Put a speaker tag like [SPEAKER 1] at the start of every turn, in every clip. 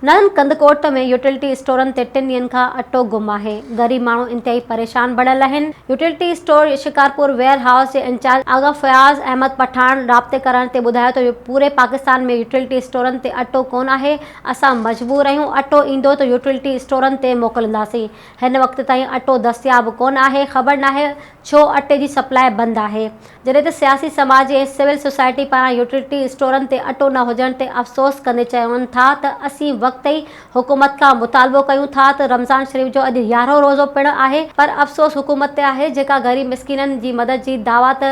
[SPEAKER 1] नन कंदकोट में यूटिलिटी स्टोरन ते 3 ॾींहनि खां अटो गुम आहे। ग़रीब माण्हू इंतहाई परेशान बणियल आहिनि। Utility store Shikarpur warehouse जे इंचार्ज आगा फयाज़ अहमद पठान राब्ते करण ते ॿुधायो त पूरे पाकिस्तान में यूटिलिटी स्टोरन ते अटो कोन आहे। असां मजबूर आहियूं, अटो ईंदो त यूटिलिटी स्टोरन ते मोकिलींदासीं। हिन वक़्त ताईं अटो दस्तियाब कोन आहे। ख़बर नाहे छो अटे जी सप्लाई बंदि आहे। जॾहिं त सियासी समाज ऐं सिविल सोसाइटी पारां यूटिलिटी स्टोरन ते अटो न हुजण ते अफ़सोस कंदे चवनि था त असीं वक़्त ई हुकूमत खां मुतालबो कयूं था त रमज़ान शरीफ़ जो अॼु 11हों रोज़ो पिणु आहे, पर अफ़सोस हुकूमत ते आहे जेका ग़रीब मिस्किननि जी मदद जी दावा त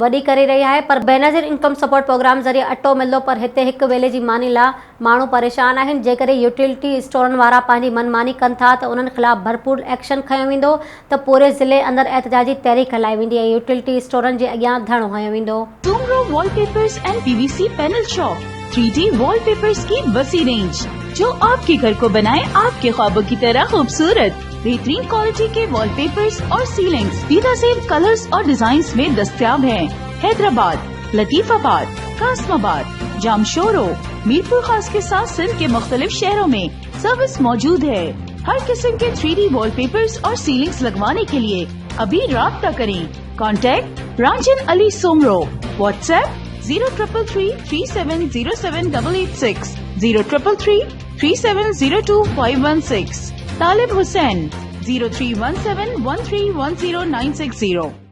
[SPEAKER 1] वॾी करे रही आहे, पर बेनज़ीर इनकम सपोर्ट प्रोग्राम ज़रिए अटो मिलंदो, पर हिते हिकु वेले जी मानी लाइ माण्हू परेशान आहिनि। जेकॾहिं यूटिलिटी स्टोरनि वारा पंहिंजी मनमानी कनि था त उन्हनि ख़िलाफ़ भरपूर एक्शन खयो वेंदो त पूरे ज़िले अंदरि एहतजाजी तहरीक हलाई वेंदी ऐं यूटिलिटी स्टोरनि जे अॻियां धरणो हयो वेंदो।
[SPEAKER 2] Soomro wallpapers and PVC panel shop 3D wallpapers की वसी रेंज जो आपके घर को बनाए आपके ख्वाबों की तरह खूबसूरत। बेहतरीन क्वालिटी के वॉलपेपर्स और सीलिंग्स बेनज़ीर कलर्स और डिजाइन्स में दस्तयाब हैं। हैदराबाद, लतीफाबाद, कासमाबाद, जामशोरो, मीरपुर खास के साथ सिंध के मुख्तलिफ शहरों में सर्विस मौजूद है। हर किस्म के 3D वॉलपेपर्स और सीलिंग्स लगवाने के लिए अभी राब्ता करें। कॉन्टैक्ट रांझन अली सोमरो। व्हाट्सएप 0333370786, 03333702 516। तालिब हुसैन 031713109660।